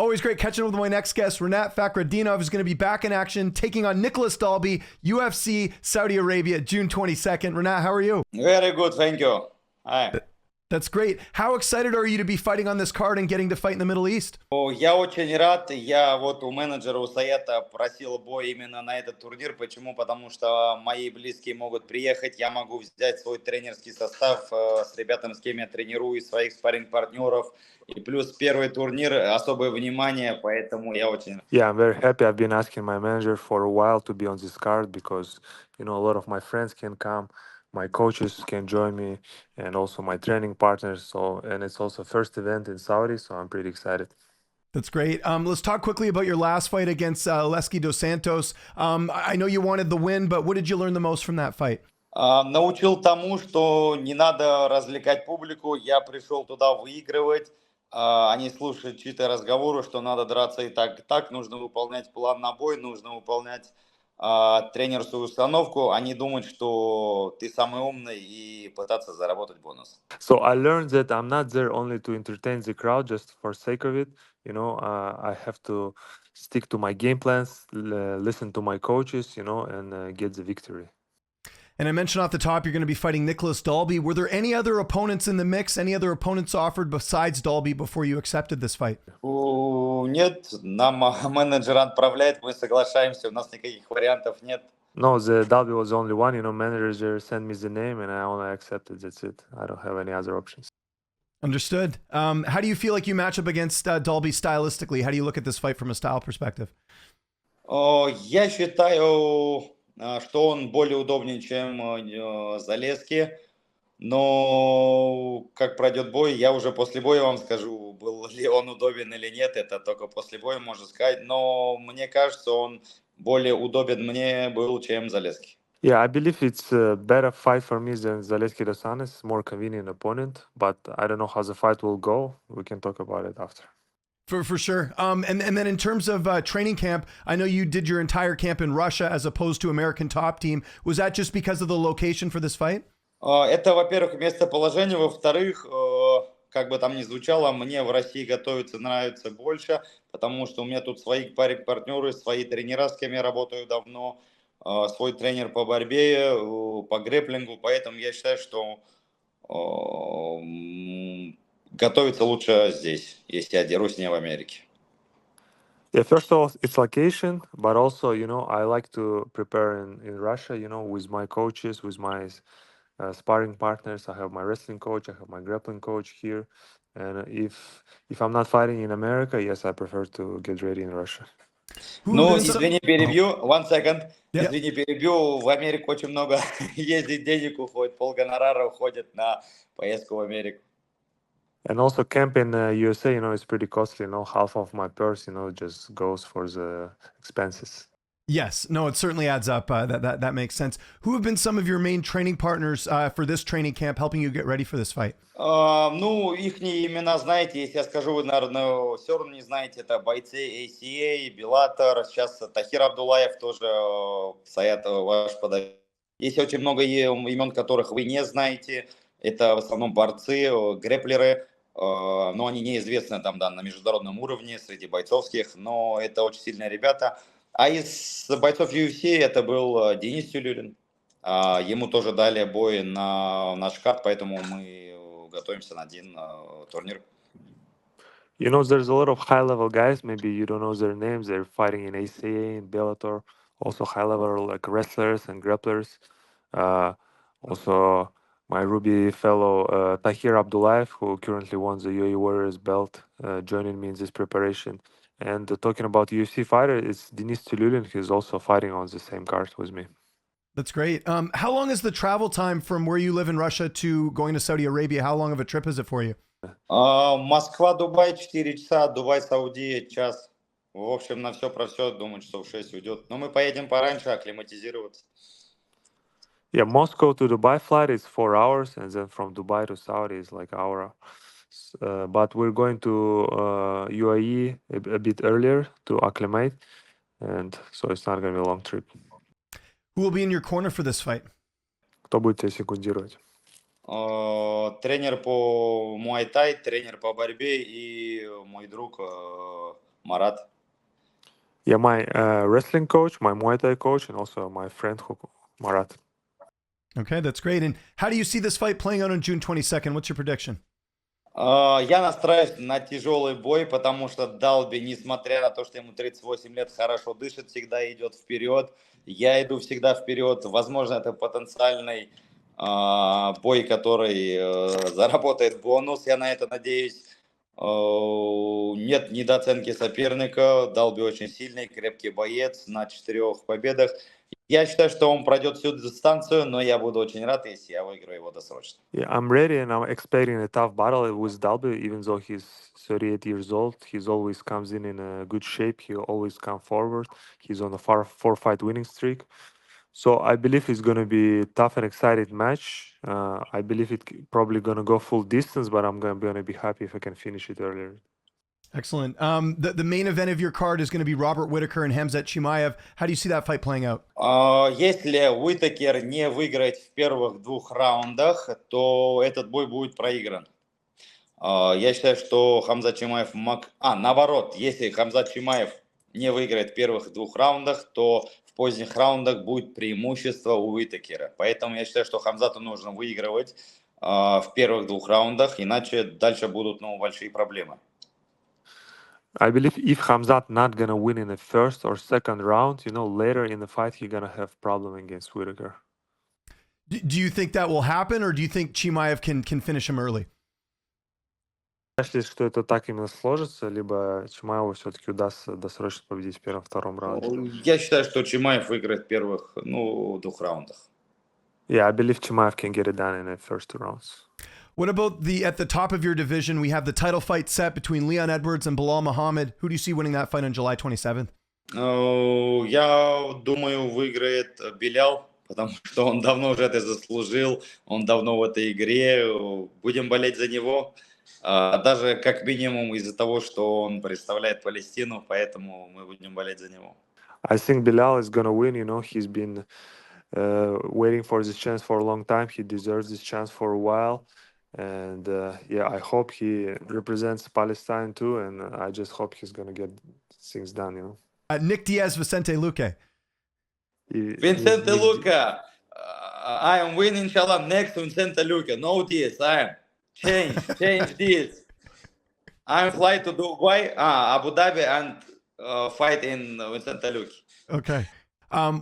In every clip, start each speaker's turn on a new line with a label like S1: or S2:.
S1: Always great catching up with my next guest. Rinat Fakhretdinov is going to be back in action, taking on Nicolas Dalby, UFC Saudi Arabia, June 22nd. Rinat, how are you?
S2: Very good, thank you. Hi.
S1: That's great. How excited are you to be fighting on this card and getting to fight in the Middle East?
S2: Я очень рад. Я вот у менеджера, у Саята просил бой именно на этот турнир. Почему? Потому что мои близкие могут приехать. Я могу взять свой тренерский состав с ребятами, с кем я тренирую, своих спарринг-партнеров. И плюс первый турнир, особое внимание, поэтому я очень...
S3: Yeah, I'm very happy. I've been asking my manager for a while to be on this card because, a lot of my friends can come, my coaches can join me, and also my training partners. So, and it's also first event in Saudi, so I'm pretty excited.
S1: That's great. Let's talk quickly about your last fight against Leski dos Santos. I know you wanted the win, but what did you learn the most from that fight?
S2: Научил тому, что не надо развлекать публику. Я пришел туда выигрывать. Они слушают чьи-то разговоры, что надо драться и так. Нужно выполнять план на бой, нужно выполнять тренерскую установку. Они думают, что ты самый умный и пытаться заработать бонус.
S3: So I learned that I'm not there only to entertain the crowd just for sake of it. I have to stick to my game plans, listen to my coaches, and get the victory.
S1: And I mentioned off the top, you're going to be fighting Nicolas Dalby. Were there any other opponents in the mix? Any other opponents offered besides Dalby before you accepted this fight?
S2: Нет, нам менеджер отправляет, мы соглашаемся, у нас никаких вариантов нет.
S3: No, the Dalby was the only one. Manager sent me the name and I only accepted. That's it. I don't have any other options.
S1: Understood. How do you feel like you match up against Dalby stylistically? How do you look at this fight from a style perspective?
S2: Я считаю, что он более удобнее, чем Залезский. Но как пройдет бой, я уже после боя вам скажу, был ли он удобен или нет. Это только после боя можно сказать. Но мне кажется, он более удобен мне был, чем Залезский.
S3: Yeah, I believe it's a better fight for me than Zaleski dos Santos, more convenient opponent. But I don't know how the fight will go. We can talk about it after.
S1: For sure. And then in terms of training camp, I know you did your entire camp in Russia as opposed to American Top Team. Was that just because of the location for this fight?
S2: Это, во-первых, местоположение. Во-вторых, как бы там ни звучало, мне в России готовиться нравится больше, потому что у меня тут свои партнеры, свои тренера, с кем я работаю давно, свой тренер по борьбе, по грэпплингу. Поэтому я считаю, что готовиться лучше здесь, если я дерусь не в Америке.
S3: Yeah, first of all, it's location, but also, I like to prepare in Russia, with my coaches, with my sparring partners. I have my wrestling coach, I have my grappling coach here. And if I'm not fighting in America, yes, I prefer to get ready in Russia.
S2: Ну, извини, перебью. One second.
S1: Yeah.
S2: Извини, перебью. В Америку очень много ездить, денег уходит. Полгонорара уходит на поездку в Америку.
S3: And also camp in USA, it's pretty costly. Half of my purse, just goes for the expenses.
S1: Yes, no, it certainly adds up. That makes sense. Who have been some of your main training partners for this training camp, helping you get ready for this fight?
S2: Ну, их имена знаете. Если я скажу, вы, наверное, все равно не знаете. Это бойцы ACA, Bellator. Сейчас Тахир Абдулаев тоже, Саят ваш подавитель. Есть очень много имен, которых вы не знаете. Это в основном борцы, грэпплеры. Но они неизвестны там, да, на международном уровне среди бойцовских. Но это очень сильные ребята. А из бойцов UFC это был Денис Тюлюрин. Ему тоже дали бой на наш карт, поэтому мы готовимся на один турнир.
S3: There's a lot of high-level guys. Maybe you don't know their names. They're fighting in ACA, in Bellator. Also high-level like wrestlers and grapplers. Also my Ruby fellow Tahir Abdulaev, who currently won the UAE Warriors belt, joining me in this preparation. And talking about UFC fighter, it's Denis Tululin. He's also fighting on the same card with me.
S1: That's great. How long is the travel time from where you live in Russia to going to Saudi Arabia? How long of a trip is it for you?
S2: Москва, Дубай 4 часа, Дубай, Саудия час. В общем, на все про все, думаю, часов 6 уйдет. Но мы поедем пораньше акклиматизироваться.
S3: Yeah, Moscow to Dubai flight is 4 hours, and then from Dubai to Saudi is like an hour. But we're going to UAE a bit earlier to acclimate, and so it's not going to be a long trip.
S1: Who will be in your corner for this fight?
S3: Кто будет тебя секундировать?
S2: Тренер по муай-тай, тренер по борьбе и мой друг Марат.
S3: Yeah, my wrestling coach, my Muay Thai coach, and also my friend Marat.
S1: Okay, that's great. And how do you see this fight playing out on June 22nd? What's your prediction?
S2: Я настраиваюсь на тяжелый бой, потому что Далби, несмотря на то, что ему 38 лет, хорошо дышит, всегда идет вперед. Я иду всегда вперед. Возможно, это потенциальный бой, который заработает бонус. Я на это надеюсь. Нет недооценки соперника. Далби очень сильный, крепкий боец на 4 победах. Я считаю, что он пройдет всю дистанцию, но я буду очень рад, если я выиграю его досрочно.
S3: Yeah, I'm ready and I'm expecting a tough battle with Dalby, even though he's 38 years old. He's always comes in a good shape. He always come forward. He's on a 4-fight winning streak. So I believe it's going to be a tough and exciting match. I believe it's probably going to go full distance, but I'm going to be happy if I can finish it earlier.
S1: Excellent. The main event of your card is going to be Robert Whittaker and Khamzat Chimaev. How do you see that fight playing out?
S2: Если Whittaker не выиграет в первых 2 раундах, то этот бой будет проигран. Я считаю, что Khamzat Chimaev... наоборот, если Khamzat Chimaev не выиграет в первых 2 раундах, то в поздних раундах будет преимущество у Whittaker. Поэтому я считаю, что Khamzatу нужно выигрывать в первых 2 раундах, иначе дальше будут большие проблемы.
S3: I believe if Khamzat not gonna win in the first or second round, later in the fight he's gonna have problem against Whittaker.
S1: Do you think that will happen, or do you think Chimaev can finish him early?
S3: Если что это так именно сложится, либо Чимаеву все-таки удастся досрочно победить в первом-втором раунде.
S2: Я считаю, что Chimaev выиграет в первых 2 раундах.
S3: Yeah, I believe Chimaev can get it done in the first 2 rounds.
S1: What about at the top of your division? We have the title fight set between Leon Edwards and Belal Muhammad. Who do you see winning that fight on July 27th?
S2: Я думаю, выиграет Белял, потому что он давно уже это заслужил, он давно в этой игре. Будем болеть за него, даже как минимум из-за того, что он представляет Палестину, поэтому мы будем болеть за него.
S3: I think Belal is gonna win. He's been waiting for this chance for a long time. He deserves this chance for a while. And I hope he represents Palestine too, and I just hope he's gonna get things done.
S1: Nick Diaz, Vicente Luque.
S2: Vicente Luque, I am winning, inshallah, next Vicente Luque. No Diaz, I am. Change this. I'm fly to Dubai, Abu Dhabi, and fight in Vicente Luque.
S1: Okay.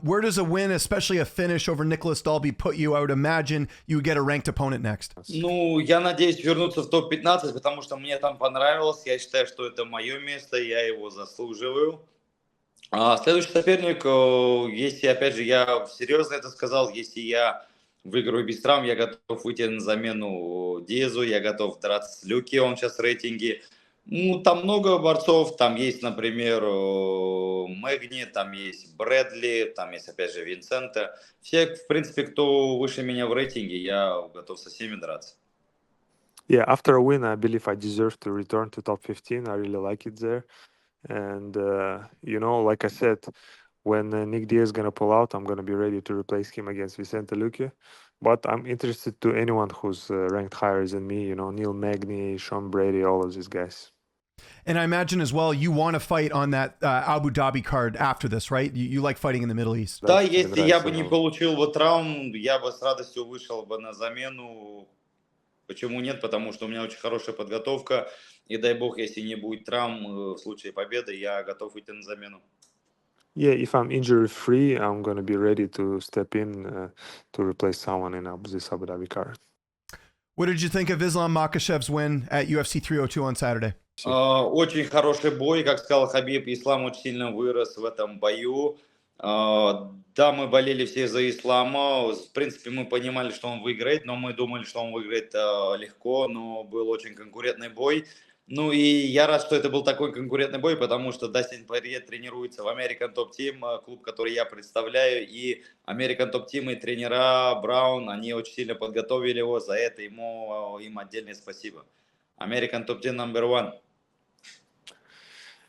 S1: Where does a win, especially a finish over Nicolas Dalby, put you? I would imagine you would get a ranked opponent next.
S2: Я надеюсь вернуться в топ-15, потому что мне там понравилось. Я считаю, что это мое место, я его заслуживаю. Следующий соперник, если, опять же, я серьезно это сказал, если я выиграю без травм, я готов выйти на замену Диазу, я готов драться с Люки, он сейчас в рейтинге. Там много борцов, там есть, например, Мэгни, там есть Брэдли, там есть, опять же, Винсента. Все, в принципе, кто выше меня в рейтинге, я готов со всеми драться.
S3: Yeah, after a win, I believe I deserve to return to top 15. I really like it there. And, like I said, when Nick Diaz is going to pull out, I'm going to be ready to replace him against Vicente Luque. But I'm interested to anyone who's ranked higher than me, Neil Magny, Sean Brady, all of these guys.
S1: And I imagine as well, you want to fight on that Abu Dhabi card after this, right? You like fighting in the Middle East.
S2: Да, если я бы не получил травм, я бы с радостью вышел бы на замену. Почему нет? Потому что у меня очень хорошая подготовка. И дай бог, если не будет травм в случае победы, я готов выйти на замену.
S3: Yeah, if I'm injury free, I'm going to be ready to step in to replace someone in this Abu Dhabi card.
S1: What did you think of Islam Makhachev's win at UFC 302 on Saturday?
S2: Очень хороший бой, как сказал Хабиб, Ислам очень сильно вырос в этом бою. Да, мы болели все за Ислама, в принципе, мы понимали, что он выиграет, но мы думали, что он выиграет легко, но был очень конкурентный бой. И я рад, что это был такой конкурентный бой, потому что Dustin тренируется в American Top Team, клуб, который я представляю, и American Top Team и тренера Браун, они очень сильно подготовили его, за это им отдельное спасибо. American Top Team number 1.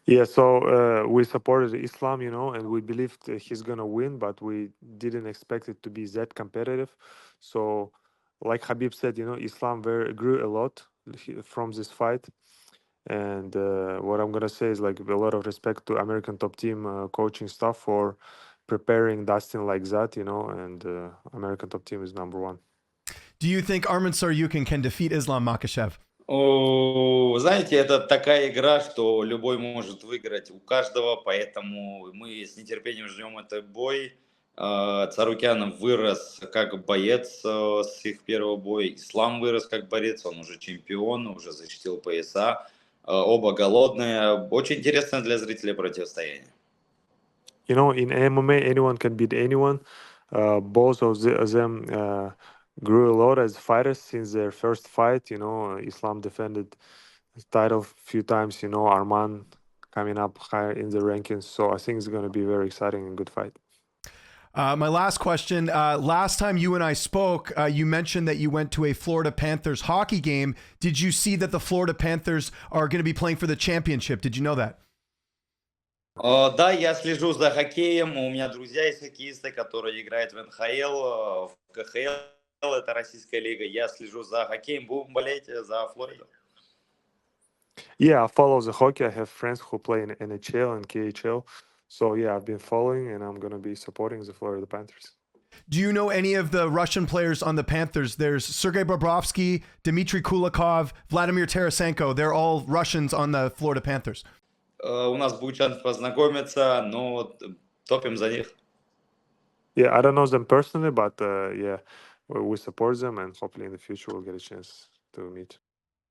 S3: Yeah, so we supported Islam, and we believed he's going to win, but we didn't expect it to be that competitive. So, like Habib said, Islam grew a lot from this fight. And what I'm gonna say is like a lot of respect to American Top Team coaching staff for preparing Dustin like that, you know. And American Top Team is number one.
S1: Do you think Arman Tsaurkyan can defeat Islam Makhachev?
S2: Знаете, это такая игра, что любой может выиграть у каждого, поэтому мы с нетерпением ждем этот бой. Царукян вырос как боец с их первого боя, Ислам вырос как борец, он уже чемпион, уже защитил пояса. Оба голодные. Очень интересно для зрителей противостояние.
S3: You know, in MMA, anyone can beat anyone. Both of them grew a lot as fighters since their first fight. You know, Islam defended his title a few times. You know, Arman coming up higher in the rankings. So I think it's going to be a very exciting and good fight.
S1: My last question. Last time you and I spoke, you mentioned that you went to a Florida Panthers hockey game. Did you see that the Florida Panthers are going to be playing for the championship? Did you know that?
S2: Да, я слежу за хоккеем. У меня друзья есть хоккеисты, которые играют в НХЛ, в КХЛ, это российская лига. Я слежу за хоккеем. Будем болеть за Флориду.
S3: Yeah, I follow the hockey. I have friends who play in NHL and KHL. So yeah, I've been following, and I'm going to be supporting the Florida Panthers.
S1: Do you know any of the Russian players on the Panthers? There's Sergei Bobrovsky, Dmitry Kulikov, Vladimir Tarasenko. They're all Russians on the Florida Panthers.
S2: У нас будет шанс познакомиться, но топим за них.
S3: Yeah, I don't know them personally, but yeah, we support them, and hopefully in the future we'll get a chance to meet.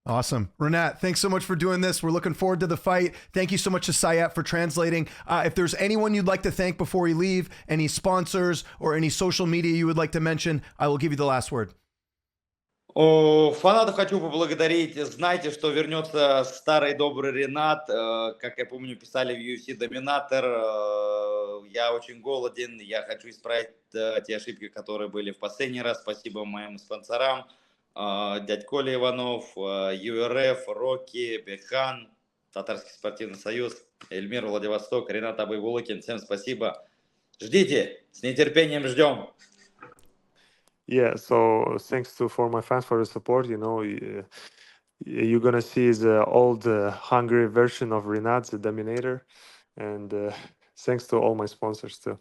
S1: Awesome. Rinat, thanks so much for doing this. We're looking forward to the fight. Thank you so much to Sayat for translating. If there's anyone you'd like to thank before you leave, any sponsors or any social media you would like to mention, I will give you the last word.
S2: Фанатов хочу поблагодарить. Знайте, что вернется старый добрый Ринат. Как я помню, писали в UFC Доминатор. Я очень голоден. Я хочу исправить те ошибки, которые были в последний раз. Спасибо моим спонсорам. Дядь Коля Иванов, ЮРФ, Рокки, Бекхан, Татарский спортивный союз, Эльмир, Владивосток, Ринат Абайбулыкин. Всем спасибо. Ждите. С нетерпением ждем.
S3: Yeah, so thanks for my fans for the support. You know, you're gonna see the old hungry version of Rinat, the Dominator, and thanks to all my sponsors too.